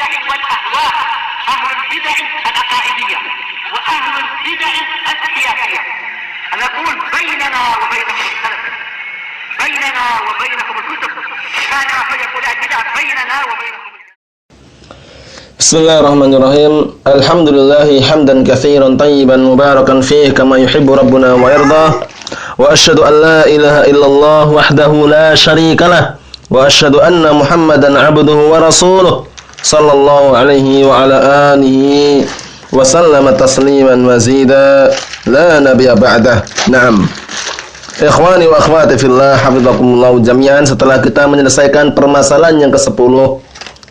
البدع والأهواء، أهل البدع العقائدية وأهل البدع السياسية. نقول بيننا وبينكم السلف، بيننا وبينكم الكتب، كان فيقول البدع بيننا وبينكم. Bismillahirrahmanirrahim. Alhamdulillahi hamdan katsiran tayyiban mubarakan fihi kama yuhibbu rabbuna wa yarda. Wa asyhadu an la ilaha illallah wahdahu la syarika lah. Wa asyhadu anna Muhammadan 'abduhu wa rasuluh sallallahu alaihi wa ala alihi wa sallama tasliman mazida la nabiyya ba'dah. Naam. Ikhwani wa akhwati fillah, hafizakumullah jami'an. Setelah kita menyelesaikan permasalahan yang ke-10,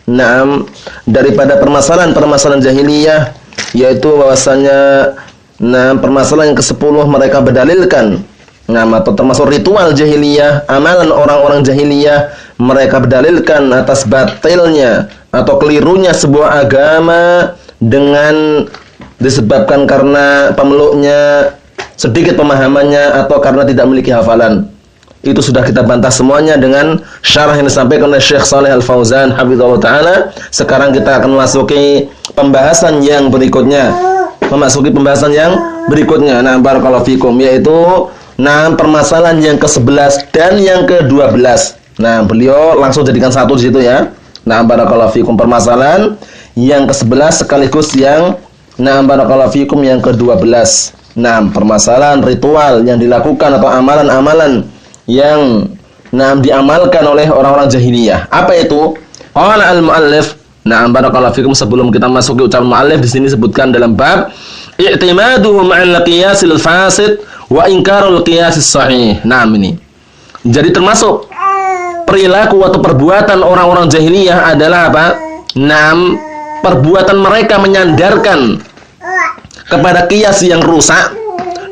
naam, daripada permasalahan jahiliyah, yaitu bahwasanya permasalahan yang ke-10 mereka berdalilkan, atau termasuk ritual jahiliyah, amalan orang-orang jahiliyah, mereka berdalilkan atas batilnya atau kelirunya sebuah agama dengan disebabkan karena pemeluknya sedikit pemahamannya atau karena tidak memiliki hafalan. Itu sudah kita bantah semuanya dengan syarah yang disampaikan oleh Syekh Shalih Al-Fauzan hafizahullah taala. Sekarang kita akan memasuki pembahasan yang berikutnya. Nah, barakallahu fikum, yaitu permasalahan yang ke-11 dan yang ke-12. Nah, beliau langsung jadikan satu di situ ya. Nah, barakallahu fikum, permasalahan yang ke-11 sekaligus yang barakallahu fikum yang ke-12. Nah, permasalahan ritual yang dilakukan atau amalan-amalan yang diamalkan oleh orang-orang jahiliyah. Apa itu? Qala al-muallif, barakallahu fikum, sebelum kita masuk ke ucapan muallif, di sini sebutkan dalam bab i'timaduhum 'ala qiyasil fasid wa inkarul qiyasis sahih. Ini. Jadi termasuk perilaku atau perbuatan orang-orang jahiliyah adalah apa? Perbuatan mereka menyandarkan kepada qiyas yang rusak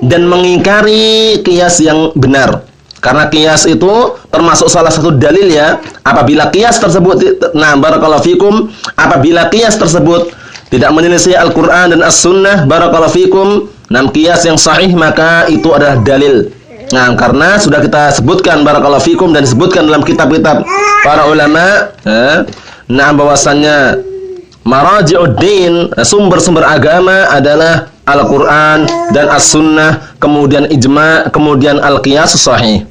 dan mengingkari qiyas yang benar. Karena qiyas itu termasuk salah satu dalil ya. Apabila qiyas tersebut, barakallahu fikum, apabila qiyas tersebut tidak menyelisih Al-Quran dan As-Sunnah, barakallahu fikum, qiyas yang sahih, maka itu adalah dalil. Karena sudah kita sebutkan, barakallahu fikum, dan disebutkan dalam kitab-kitab para ulama, bahwasannya maraji'uddin, sumber-sumber agama adalah Al-Quran dan As-Sunnah, kemudian ijma', kemudian Al-Qiyas sahih.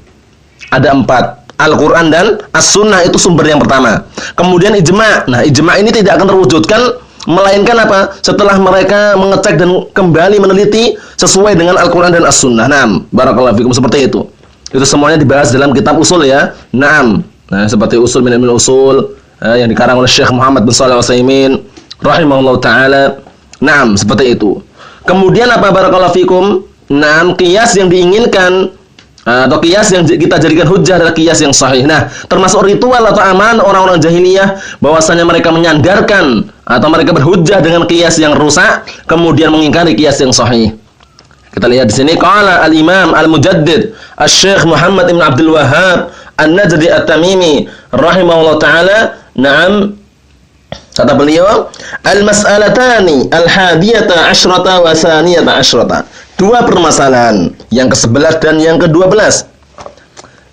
Ada 4. Al-Quran dan As-Sunnah itu sumber yang pertama. Kemudian ijma'. Nah, ijma' ini tidak akan terwujudkan melainkan apa? Setelah mereka mengecek dan kembali meneliti sesuai dengan Al-Quran dan As-Sunnah. Barakallahu fikum, seperti itu. Itu semuanya dibahas dalam kitab usul ya. Seperti usul min ilmil usul yang dikarang oleh Syekh Muhammad bin Shalih Al-Utsaimin rahimahullah taala. Seperti itu. Kemudian apa, barakallahu fikum? Qiyas yang diinginkan atau qiyas yang kita jadikan hujjah adalah qiyas yang sahih. Termasuk ritual atau amalan orang-orang jahiliyah, bahwasanya mereka menyandarkan atau mereka berhujjah dengan qiyas yang rusak, kemudian mengingkari qiyas yang sahih. Kita lihat di sini, qala al-Imam al-Mujaddid Asy-Syaikh Muhammad bin Abdul Wahhab An-Najdi At-Tamimi rahimahullah taala. Kata beliau, al-mas'alatani al-hadiyata asyrata wa saniyata asyrata. 2 permasalahan, yang ke-11 dan yang ke-12.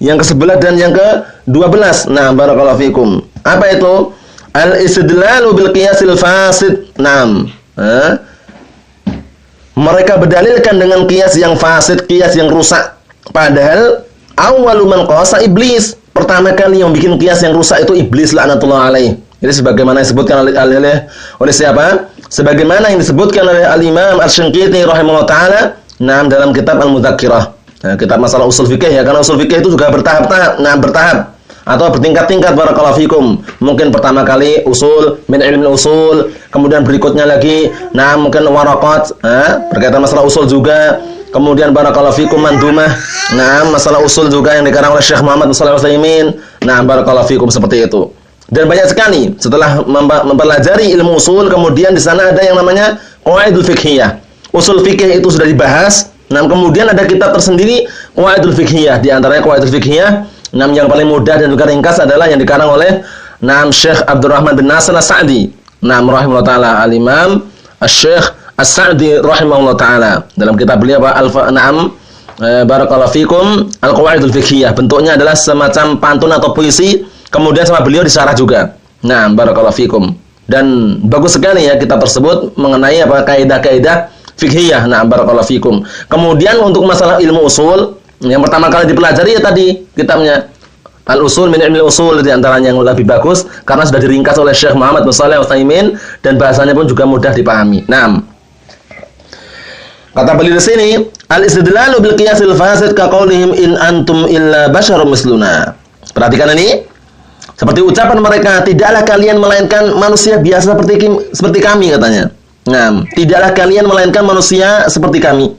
Yang ke-11 dan yang ke-12. Barakallahu fikum. Apa itu? Al-istidlalu bil qiyasil fasid. Mereka berdalilkan dengan qiyas yang fasid, qiyas yang rusak. Padahal awwalu man qasa iblis. Pertama kali yang bikin qiyas yang rusak itu iblis laknatullah alaih. Ini sebagaimana disebutkan oleh siapa? Sebagaimana yang disebutkan oleh Al-Imam Asy-Syanqiti rahimahullah taala dalam kitab Al-Mudzakkirah. Kitab masalah usul fikih ya, karena usul fikih itu juga bertahap-tahap, bertahap atau bertingkat-tingkat, barakallahu fikum. Mungkin pertama kali usul min ilmil usul, kemudian berikutnya lagi mungkin waraqat, berkaitan masalah usul juga. Kemudian barakallahu fikum mandumah, masalah usul juga yang dikarang oleh Syekh Muhammad bin Shalih Al-Utsaimin. Barakallahu fikum, seperti itu. Dan banyak sekali setelah mempelajari ilmu usul, kemudian di sana ada yang namanya qawaidul fiqhiyah. Usul fikih itu sudah dibahas. Kemudian ada kitab tersendiri qawaidul fiqhiyah. Di antaranya qawaidul fiqhiyah, yang paling mudah dan juga ringkas adalah yang dikarang oleh Syekh Abdurrahman bin Nasir As-Sa'di. Rahimahullah taala, al-Imam Asy-Syekh As-Sa'di rahimahullah taala. Dalam kitab beliau barakallahu fikum, al-qawaidul fiqhiyah. Bentuknya adalah semacam pantun atau puisi. Kemudian sama beliau disyarah juga. Barakallahu fikum. Dan bagus sekali ya kitab tersebut mengenai apa kaidah-kaidah fikhiyah. Nah, barakallahu fikum. Kemudian untuk masalah ilmu usul, yang pertama kali dipelajari ya tadi kitabnya Al-Usul min Ilmi Usul, di antaranya yang lebih bagus karena sudah diringkas oleh Syekh Muhammad bin Shalih Al-Utsaimin dan bahasanya pun juga mudah dipahami. Naam. Kata beliau di sini, al-istidlalu bil qiyasil fasid ka qaulihim in antum illa basyarum misluna. Perhatikan ini. Seperti ucapan mereka, tidaklah kalian melainkan manusia biasa seperti kami katanya. Nah, tidaklah kalian melainkan manusia seperti kami.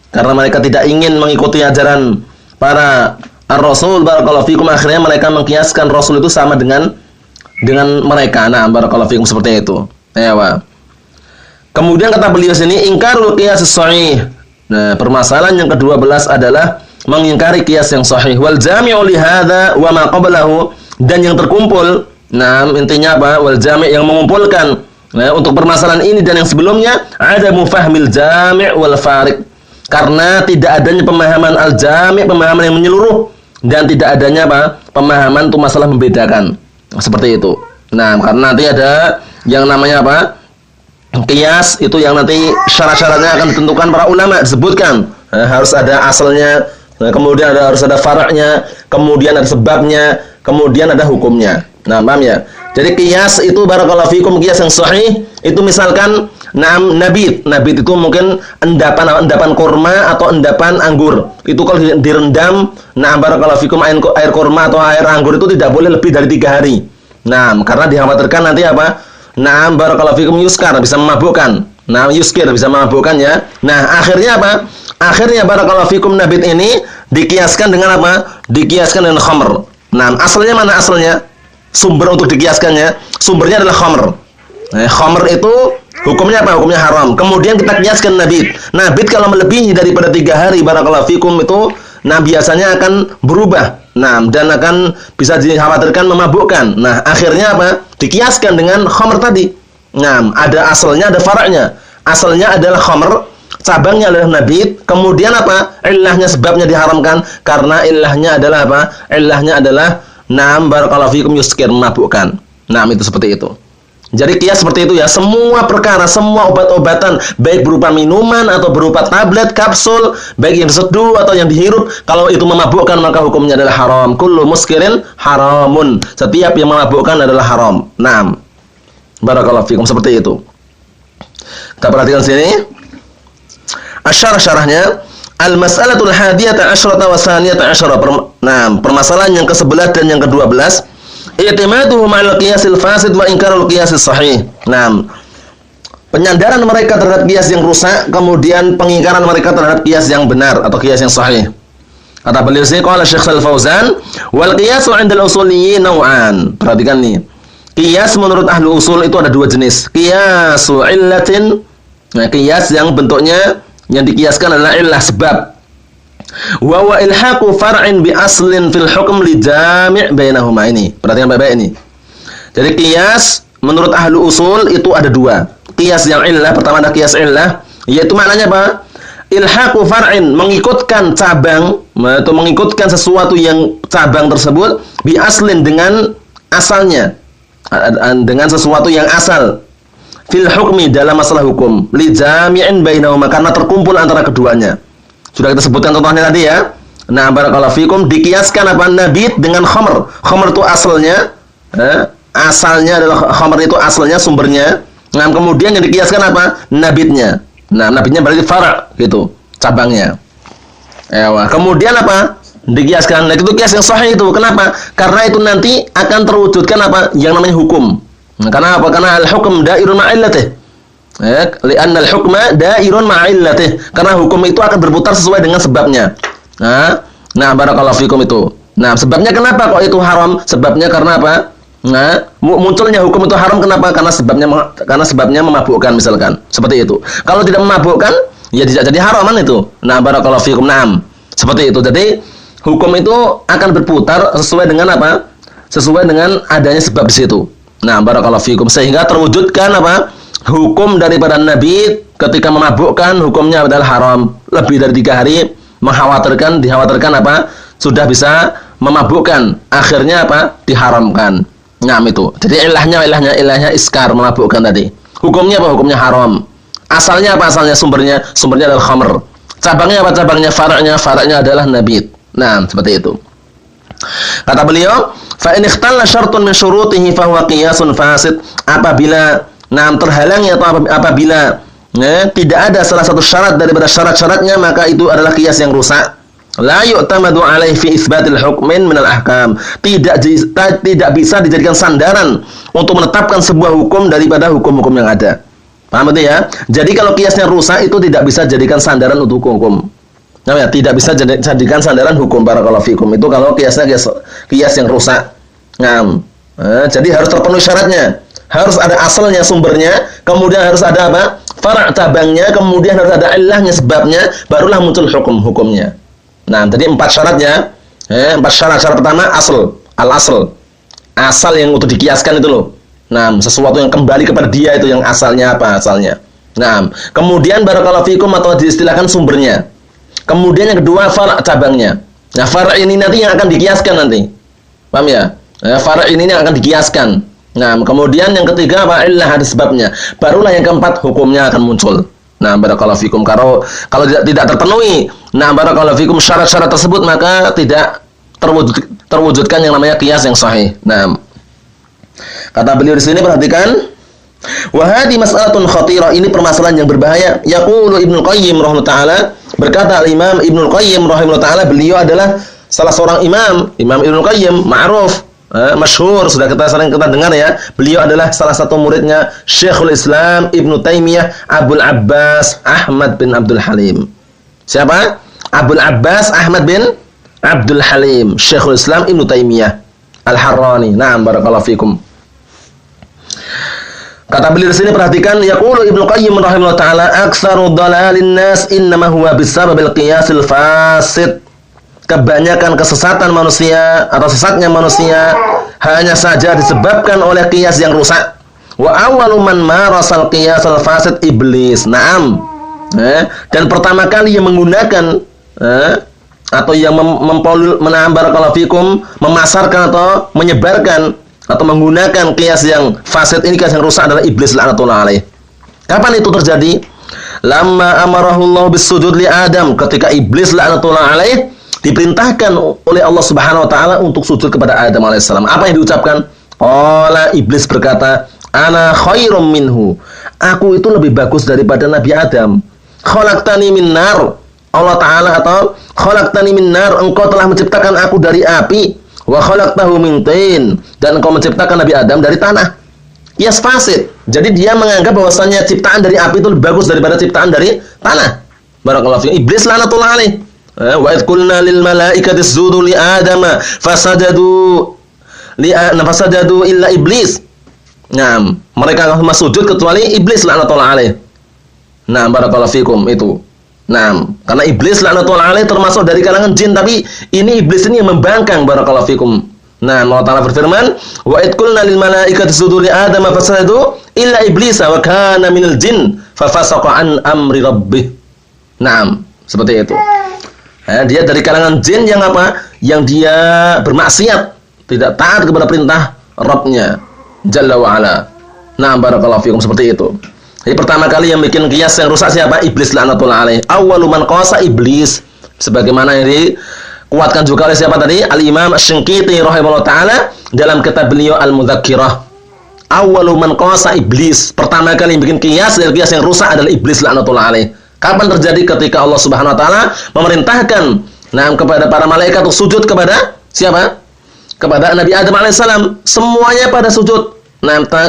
Karena mereka tidak ingin mengikuti ajaran para ar-rasul, barakallahu fikum, akhirnya mereka mengkiaskan rasul itu sama dengan mereka. Nah, barakallahu fikum, seperti itu. Ya, Pak. Kemudian kata beliau sini, ingkarul qiyas sahih. Nah, permasalahan yang ke-12 adalah mengingkari qiyas yang sahih. Wal jami'u li hadza wa ma qablahu, dan yang terkumpul. Nah, intinya apa? Wal jami' yang mengumpulkan. Nah, untuk permasalahan ini dan yang sebelumnya ada mufahmil jami' wal farik. Karena tidak adanya pemahaman al-jami', pemahaman yang menyeluruh, dan tidak adanya apa? Pemahaman untuk masalah membedakan. Seperti itu. Nah, karena nanti ada yang namanya apa? Qiyas itu yang nanti syarat-syaratnya akan ditentukan para ulama, disebutkan. Nah, harus ada asalnya, kemudian harus ada faraknya, kemudian ada sebabnya, kemudian ada hukumnya. Nah, paham ya? Jadi qiyas itu barakallahu fikum, qiyas yang sahih itu misalkan nabit itu mungkin endapan kurma atau endapan anggur. Itu kalau direndam, barakallahu fikum, air kurma atau air anggur itu tidak boleh lebih dari 3 hari. Nah, karena dikhawatirkan nanti apa? Barakallahu fikum yuskar, bisa memabukkan. Yuskir bisa memabukkan ya. Nah, akhirnya apa? Akhirnya barakallahu fikum nabit ini dikiaskan dengan apa? Dikiaskan dengan khamr. Nah, asalnya mana asalnya? Sumber untuk dikiaskannya, sumbernya adalah khamr. Khamr itu hukumnya apa? Hukumnya haram. Kemudian kita kiaskan nabit. Nabit kalau melebihi daripada 3 hari barakallahu fikum itu, biasanya akan berubah. Dan akan bisa dikhawatirkan memabukkan. Nah, akhirnya apa? Dikiaskan dengan khamr tadi. Ada asalnya, ada faraknya. Asalnya adalah khamr, cabangnya adalah nabit. Kemudian apa? Illahnya, sebabnya diharamkan karena illahnya adalah apa? Illahnya adalah barakallahu fikum yuskir, memabukkan. Itu seperti itu. Jadi qiyas seperti itu ya. Semua perkara, semua obat-obatan, baik berupa minuman atau berupa tablet, kapsul, baik yang diseduh atau yang dihirup, kalau itu memabukkan maka hukumnya adalah haram. Kullu muskirin haramun. Setiap yang memabukkan adalah haram. Barakallahu fikum, seperti itu. Kita perhatikan sini. Syarahnya, al-mas'alatul hadiyata asyrata wa saniyata asyara. Permasalahan yang ke-11 dan yang ke-12. I'timaduhum 'alal qiyasil fasid wa inkarul qiyasis sahih. Penyandaran mereka terhadap qiyas yang rusak, kemudian pengingkaran mereka terhadap qiyas yang benar atau qiyas yang sahih. Kata beliau sini, qala Syekh Al-Fauzan, wal qiyasu 'indal usuliyyin naw'an. Perhatikan nih. Qiyas menurut ahli usul itu ada 2 jenis. Qiyasu illatin. Qiyas yang bentuknya yang dikiaskan adalah illah, sebab. Wa wa ilhaqu far'in bi aslin fil hukm li jami' bainahuma. Ini perhatikan baik-baik ini. Jadi qiyas menurut ahli usul itu ada 2. Qiyas yang illah, pertama ada qiyas illah, yaitu maknanya apa? Ilhaqu far'in, mengikutkan cabang, atau mengikutkan sesuatu yang cabang tersebut bi aslin, dengan asalnya, dengan sesuatu yang asal, fil hukmi, dalam masalah hukum, li jami'in bainahuma, karena terkumpul antara keduanya. Sudah kita sebutkan contohnya tadi ya. Barakallahu fikum, dikiaskan apa? Nabit dengan khamr. Khamr itu asalnya, asalnya adalah khamr itu asalnya, sumbernya. Kemudian yang dikiaskan apa? Nabitnya. Nabitnya berarti fara' gitu, cabangnya. Kemudian apa? Dikiaskan. Itu kias yang sahih itu. Kenapa? Karena itu nanti akan terwujudkan apa? Yang namanya hukum. Karena apa? Karena al-hukm da'irun ma'illatih. Li'anna al-hukma da'irun ma'illatih. Karena hukum itu akan berputar sesuai dengan sebabnya. Barakallahu fikum itu. Sebabnya kenapa kok itu haram? Sebabnya karena apa? Munculnya hukum itu haram kenapa? Karena sebabnya memabukkan misalkan. Seperti itu. Kalau tidak memabukkan, ya tidak jadi haraman itu. Barakallahu fikum. Seperti itu. Jadi hukum itu akan berputar sesuai dengan apa? Sesuai dengan adanya sebab di situ. Barakallahu fikum, sehingga terwujudkan apa? Hukum daripada Nabi ketika memabukkan, hukumnya adalah haram. Lebih dari 3 hari dikhawatirkan apa? Sudah bisa memabukkan. Akhirnya apa? Diharamkan. Nah, itu. Jadi ilahnya iskar, memabukkan tadi. Hukumnya apa? Hukumnya haram. Asalnya apa? Asalnya sumbernya adalah khamr. Cabangnya apa? Cabangnya far'nya adalah nabit. Nah, seperti itu. Kata beliau, fa in ikhtalla syartun min syurutihi fa huwa qiyasun fasid. Apabila terhalangi atau apabila tidak ada salah satu syarat daripada syarat-syaratnya, maka itu adalah qiyas yang rusak. La yu'tamadu alaihi fi isbatil hukmin minal ahkam. Tidak bisa dijadikan sandaran untuk menetapkan sebuah hukum daripada hukum-hukum yang ada. Paham itu ya? Jadi kalau qiyasnya rusak itu tidak bisa jadikan sandaran untuk hukum. Nah, ya, tidak bisa jadikan sandaran hukum. Barakallahu fikum. Itu kalau qiyasnya qiyas yang rusak. Nah, jadi harus terpenuhi syaratnya. Harus ada asalnya, sumbernya, kemudian harus ada apa? Far' cabangnya, kemudian harus ada ilahnya, sebabnya, barulah muncul hukumnya. Nah, tadi 4 syaratnya. 4 syarat. Syarat pertama al-asl. Asal yang untuk dikiaskan itu loh. Nah, sesuatu yang kembali kepada dia itu yang asalnya apa asalnya. Nah, kemudian barakallahu fikum atau diistilahkan sumbernya. Kemudian yang kedua far' cabangnya. Nah, far' ini nanti yang akan dikiaskan nanti. Paham ya? Far' ini yang akan dikiaskan. Nah, kemudian yang ketiga apa? Illah, ada sebabnya. Barulah yang keempat hukumnya akan muncul. Nah, barakallahu fikum. Kalau tidak terpenuhi, nah barakallahu fikum syarat-syarat tersebut, maka tidak terwujudkan yang namanya qiyas yang sahih. Nah, kata beliau di sini, perhatikan, wa hadhi mas'alatun khatirah, ini permasalahan yang berbahaya. Yaqulu Ibnu Qayyim rahimahullah taala, berkata Imam Ibnu Qayyim rahimahullah taala, beliau adalah salah seorang imam Ibnu Qayyim, ma'ruf, masyhur, sudah sering kita dengar ya. Beliau adalah salah satu muridnya Syekhul Islam Ibnu Taimiyah Abul Abbas Ahmad bin Abdul Halim. Siapa? Abul Abbas Ahmad bin Abdul Halim, Syekhul Islam Ibnu Taimiyah Al-Harrani. Naam, barakallahu fikum. Kata beliau di sini, perhatikan, yaqulu Ibnu Qayyim rahimahullah taala, aktsaru dhalalin nas innama huwa bisababil qiyasil fasid. Kebanyakan kesesatan manusia atau sesatnya manusia hanya saja disebabkan oleh qiyas yang rusak. Wa awwalu man marasal qiyasal fasid iblis. Naam. Dan pertama kali yang menggunakan atau yang barakallahu fikum, memasarkan atau menyebarkan atau menggunakan qiyas yang fasid ini, qiyas yang rusak, adalah iblis laknatullah alaih. Kapan itu terjadi? Lamma amarahu Allah bisujud li Adam, ketika iblis laknatullah alaih diperintahkan oleh Allah Subhanahu wa taala untuk sujud kepada Adam alaihissalam. Apa yang diucapkan? Qala, iblis berkata, ana khairum minhu. Aku itu lebih bagus daripada Nabi Adam. Khalaqtani min nar. Allah taala atau khalaqtani min nar, engkau telah menciptakan aku dari api. Wa khalaqtahu min tin, dan engkau menciptakan Nabi Adam dari tanah. Qiyas fasid. Jadi dia menganggap bahwasanya ciptaan dari api itu lebih bagus daripada ciptaan dari tanah. Barakallahu fiikum. Iblis laknatullah alaih. Wa idh qulna lil malaikati isjudu li adama fasajadu illa iblis. Nah, mereka enggak sujud kecuali iblis laknatullah alaih. Nah, barakallahu fikum itu. Nah, karena iblis laknatullah alaih termasuk dari kalangan jin, tapi ini iblis ini yang membangkang, barakallahu fikum. Nah, Allah Ta'ala berfirman, wa idh qulna lil malaikati isjudu li adama fasajadu illa iblis wa kana minal jin fa fasaqa an amri rabbih. Nah, seperti itu. Dia dari kalangan jin yang apa? Yang dia bermaksiat, tidak taat kepada perintah Rabbnya Jalla wa ala. Nah, barakallahu fikum, seperti itu. Jadi pertama kali yang bikin qiyas yang rusak siapa? Iblis laknatullah alaih. Awwalu man qasa iblis. Sebagaimana yang dikuatkan juga oleh siapa tadi? Al-Imam Asy-Syanqiti rahimahullah taala dalam kitab beliau Al-Mudzakkirah. Awwalu man qasa iblis. Pertama kali yang bikin qiyas yang rusak adalah iblis laknatullah alaih. Kapan terjadi? Ketika Allah Subhanahu wa taala memerintahkan kepada para malaikat untuk sujud kepada siapa? Kepada Nabi Adam alaihissalam. Semuanya pada sujud.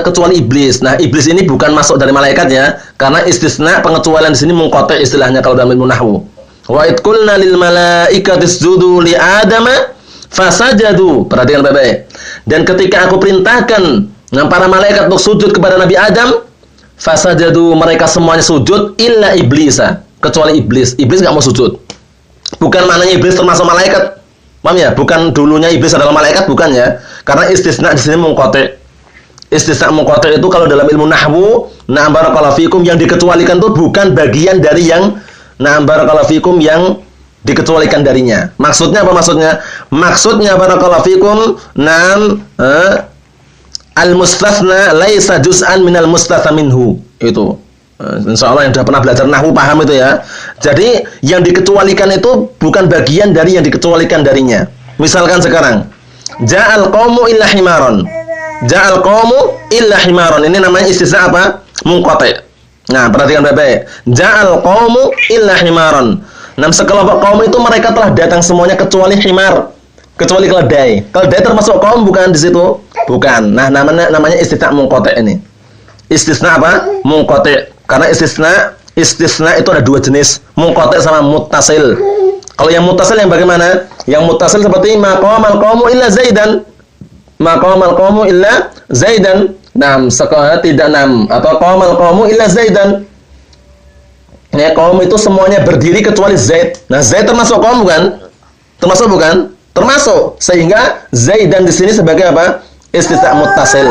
Kecuali iblis. Nah, iblis ini bukan masuk dari malaikat ya, karena istisna, pengecualian di sini munqati istilahnya kalau dalam ilmu nahwu. Wa id qulna lil malaikati isjudu li adama fasajadu. Perhatikan baik-baik. Dan ketika aku perintahkan para malaikat untuk sujud kepada Nabi Adam, fasajadu, mereka semuanya sujud illa iblisa, kecuali iblis. Iblis enggak mau sujud. Bukan maknanya iblis termasuk malaikat. Paham ya? Bukan dulunya iblis adalah malaikat, bukan ya. Karena istisna di sini munqati. Istisna munqati itu kalau dalam ilmu nahwu, barakallahu fikum, yang dikecualikan itu bukan bagian dari yang barakallahu fikum yang dikecualikan darinya. Maksudnya apa maksudnya? Maksudnya barakallahu fikum, al-mustatsna laisa juz'an minal mustatsna minhu. Itu. Insyaallah yang sudah pernah belajar nahwu paham itu ya. Jadi yang dikecualikan itu bukan bagian dari yang dikecualikan darinya. Misalkan sekarang, ja'al qaumu illa himaron. Ja'al qaumu illa himaron. Ini namanya istisna apa? Munqati'. Nah, perhatikan baik-baik. Ja'al qaumu illa himaron. Nah, sekelompok kaum itu mereka telah datang semuanya kecuali himar, kecuali keledai. Keledai termasuk kaum bukan di situ? Bukan. Nah, namanya istisna munqati' ini. Istisna apa? Munqati'. Karena istisna itu ada dua jenis, munqati' sama muttasil. Kalau yang muttasil yang bagaimana? Yang muttasil seperti maqamal qaumu illa zaidan. Maqamal qaumu illa zaidan. Nam, sekolah tidak nam atau qamal qaumu illa zaidan. Ya, kaum itu semuanya berdiri kecuali Zaid. Nah, Zaid termasuk kaum bukan? Termasuk bukan? Termasuk. Sehingga Zaidan di sini sebagai apa? Istisna muttasil.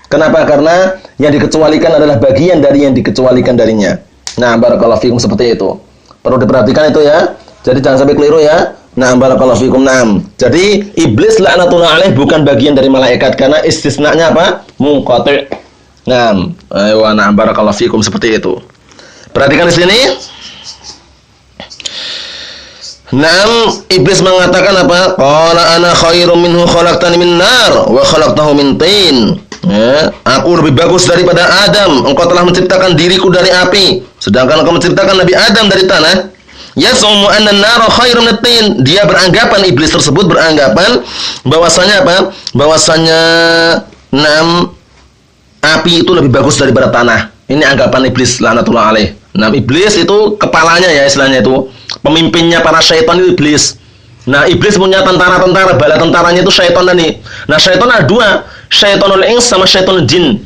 Kenapa? Karena yang dikecualikan adalah bagian dari yang dikecualikan darinya. Nah, barakallahu fikum seperti itu. Perlu diperhatikan itu ya. Jadi jangan sampai keliru ya. Nah, barakallahu fikum. Naam. Jadi iblis laknatullah alaih bukan bagian dari malaikat karena istisnanya apa? Munqati'. Naam. Ayo, na'am barakallahu fikum seperti itu. Perhatikan di sini. Naam, iblis mengatakan apa? Qala ana khairum minhu khalaqtani min nar wa khalaqtahu min tin. Ya, aku lebih bagus daripada Adam. Engkau telah menciptakan diriku dari api, sedangkan engkau menciptakan Nabi Adam dari tanah. Yasumu anna an-nara khairum min tin. Dia beranggapan, iblis tersebut beranggapan bahwasanya apa? Bahwasanya api itu lebih bagus daripada tanah. Ini anggapan iblis laknatullah alaih. Nah, iblis itu kepalanya ya istilahnya itu. Pemimpinnya para syaitan itu iblis. Nah, iblis punya tentara-tentara, bala tentaranya itu syaitan tadi. Nah, syaitan ada dua, syaitanul ins sama syaitanul jin.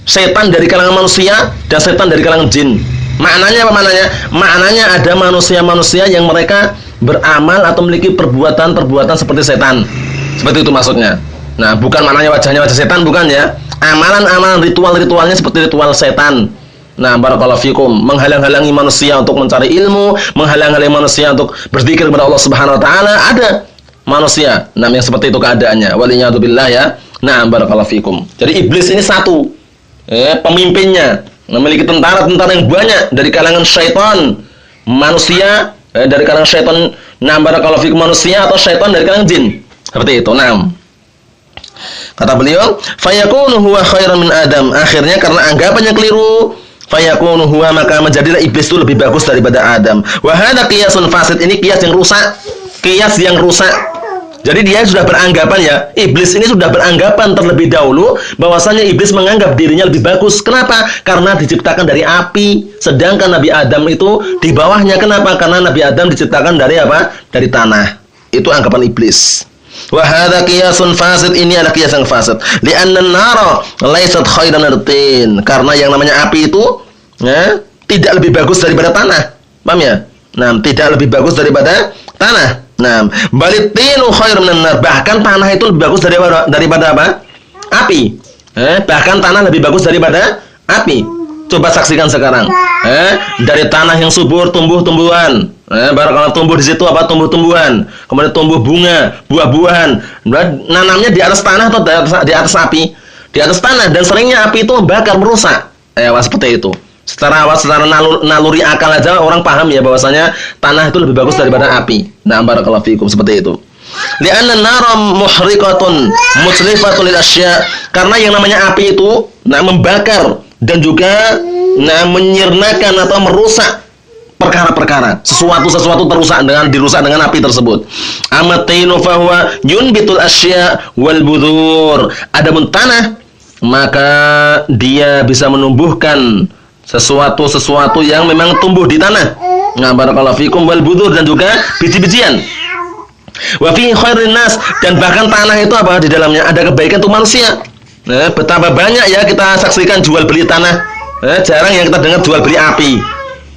Syaitan dari kalangan manusia dan syaitan dari kalangan jin. Maknanya apa maknanya? Maknanya ada manusia-manusia yang mereka beramal atau memiliki perbuatan-perbuatan seperti setan. Seperti itu maksudnya. Nah, bukan maknanya wajahnya wajah setan, bukan ya. Amalan-amalan ritual-ritualnya seperti ritual setan. Nah, barakallahu fikum, menghalang-halangi manusia untuk mencari ilmu, menghalang-halangi manusia untuk berzikir kepada Allah Subhanahu wa taala, ada manusia. Nah, yang seperti itu keadaannya. Waliyadzubillah ya. Nah, barakallahu fikum. Jadi iblis ini satu. Pemimpinnya memiliki tentara-tentara yang banyak dari kalangan syaitan manusia, dari kalangan syaitan, nah barakallahu fikum manusia atau syaitan dari kalangan jin. Seperti itu. Nah, kata beliau, fayakunu huwa khairan min Adam. Akhirnya karena anggapannya keliru, fayakunu huwa, maka menjadilah iblis itu lebih bagus daripada Adam. Wa hadza qiyasun fasid. Ini qiyas yang rusak. Qiyas yang rusak. Jadi dia sudah beranggapan ya, iblis ini sudah beranggapan terlebih dahulu bahwasanya iblis menganggap dirinya lebih bagus. Kenapa? Karena diciptakan dari api, sedangkan Nabi Adam itu di bawahnya. Kenapa? Karena Nabi Adam diciptakan dari apa? Dari tanah. Itu anggapan iblis. Wa hadza qiyasun fasid. Ini adalah qiyas yang fasid. Li'anna an-nara laysat khairan min. Karena yang namanya api itu tidak lebih bagus daripada tanah. Paham ya? Nah, tidak lebih bagus daripada tanah. Nah, balitinu khairum minan nar. Bahkan tanah itu lebih bagus daripada apa? Api. Bahkan tanah lebih bagus daripada api. Coba saksikan sekarang. Dari tanah yang subur tumbuh-tumbuhan. Barakallahu, tumbuh di situ apa? Tumbuh-tumbuhan. Kemudian tumbuh bunga, buah-buahan. Nanamnya di atas tanah atau di atas api? Di atas tanah, dan seringnya api itu membakar, merusak. Seperti itu. Secara naluri akal aja orang paham ya bahwasanya tanah itu lebih bagus daripada api. Nah, barakallahu fikum, seperti itu. Li'anna an-nara muhriqatun muslifatun lil asya. Karena yang namanya api itu membakar dan juga menyirnakan atau merusak perkara-perkara. Sesuatu dirusak dengan api tersebut. Amatinu fahuwa yunbitul asya wal budur. Adapun tanah, maka dia bisa menumbuhkan sesuatu yang memang tumbuh di tanah. Nah, barakallahu fikum, wal budur, dan juga biji-bijian. Wa fi khairin nas, dan bahkan tanah itu apa? Di dalamnya ada kebaikan untuk manusia. Betapa banyak ya kita saksikan jual beli tanah. Jarang yang kita dengar jual beli api.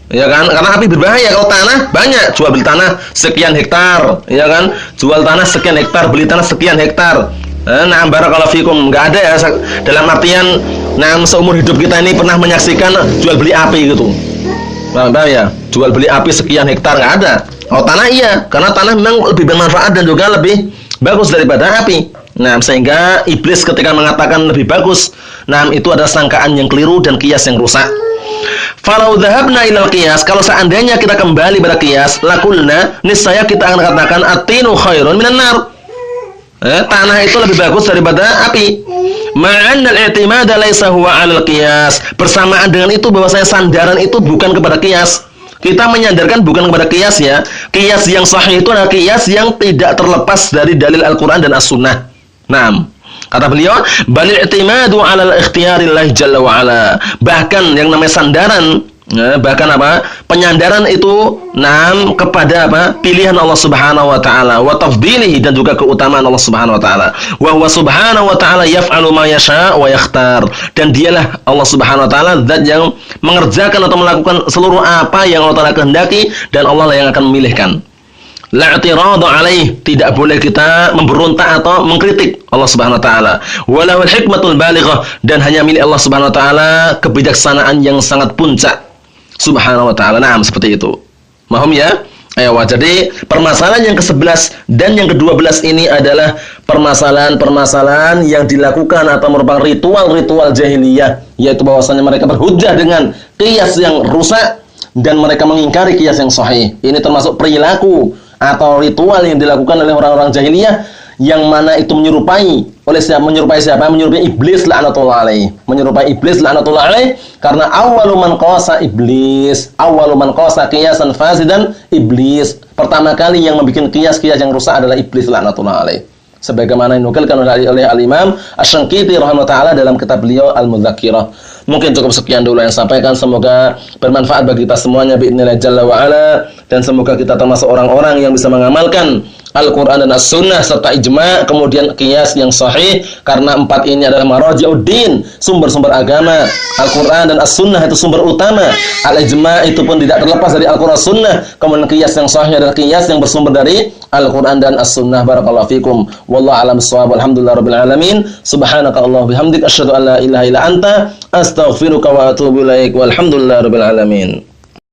Ya kan? Karena api berbahaya. Kalau tanah banyak, jual beli tanah sekian hektar, ya kan? Jual tanah sekian hektar, beli tanah sekian hektar. Nah, barakallahu fikum, enggak ada ya dalam artian seumur hidup kita ini pernah menyaksikan jual beli api gitu. Paham ya? Jual beli api sekian hektar enggak ada. Oh, tanah iya, karena tanah memang lebih bermanfaat dan juga lebih bagus daripada api. Nah, sehingga iblis ketika mengatakan lebih bagus, nah itu adalah sangkaan yang keliru dan qiyas yang rusak. Falau dhahabna ilal qiyas, kalau seandainya kita kembali pada qiyas, lakulna, niscaya kita akan katakan atinu khairun minan nar. Tanah itu lebih bagus daripada api. Ma'annal i'timada laisa huwa 'alal qiyas. Bersamaan dengan itu bahwasanya sandaran itu bukan kepada qiyas. Kita menyandarkan bukan kepada qiyas ya. Qiyas yang sahih itu adalah qiyas yang tidak terlepas dari dalil Al-Qur'an dan As-Sunnah. Naam. Kata beliau, balil i'timadu 'alal ikhtiyarillahi jalla wa 'ala. Bahkan yang namanya sandaran, bahkan apa? Penyandaran itu kepada apa? Pilihan Allah Subhanahu wa taala wa tafdhilihi, dan juga keutamaan Allah Subhanahu wa taala. Wa huwa Subhanahu wa taala yaf'alu ma yasha' wa yakhtar. Dan dialah Allah Subhanahu wa taala zat yang mengerjakan atau melakukan seluruh apa yang Allah taala kehendaki, dan Allah lah yang akan memilihkan. La i'tiradu alaih, tidak boleh kita memberontak atau mengkritik Allah Subhanahu wa taala. Walahul hikmatul balighah, dan hanya milik Allah Subhanahu wa taala kebijaksanaan yang sangat puncak. Subhanahu wa taala. Naam, seperti itu. Mahum ya? Ayo, jadi permasalahan yang ke-11 dan yang ke-12 ini adalah permasalahan-permasalahan yang dilakukan atau merupakan ritual-ritual jahiliyah, yaitu bahwasanya mereka berhujjah dengan qiyas yang rusak dan mereka mengingkari qiyas yang sahih. Ini termasuk perilaku atau ritual yang dilakukan oleh orang-orang jahiliyah, yang mana itu menyerupai siapa? Menyerupai iblis laknatullah alaih. Menyerupai iblis laknatullah alaih, karena awwalu man qasa iblis, awwalu man qasa qiyasan fasidan iblis. Pertama kali yang membuat qiyas-qiyas yang rusak adalah iblis laknatullah alaih. Sebagaimana dinukilkan oleh Al-Imam Asy-Syanqiti rahimahullah taala dalam kitab beliau Al-Mudzakirah. Mungkin cukup sekian dulu yang sampaikan, semoga bermanfaat bagi kita semuanya biidznillah jalla wa ala, dan semoga kita termasuk orang-orang yang bisa mengamalkan Al-Quran dan As-Sunnah serta ijma', kemudian qiyas yang sahih, karena 4 ini adalah maraji'uddin, sumber-sumber agama. Al-Quran dan As-Sunnah itu sumber utama. Al-ijma' itu pun tidak terlepas dari Al-Quran As-Sunnah. Kemudian qiyas yang sahih adalah qiyas yang bersumber dari Al-Quran dan As-Sunnah. Barakallahu fikum. Wallahu a'lam bissawab. Alhamdulillahirabbil alamin. Subhanakallahumma bihamdik asyhadu an la ilaha illa anta astaghfiruka wa atubu ilaik. Walhamdulillahirabbil alamin.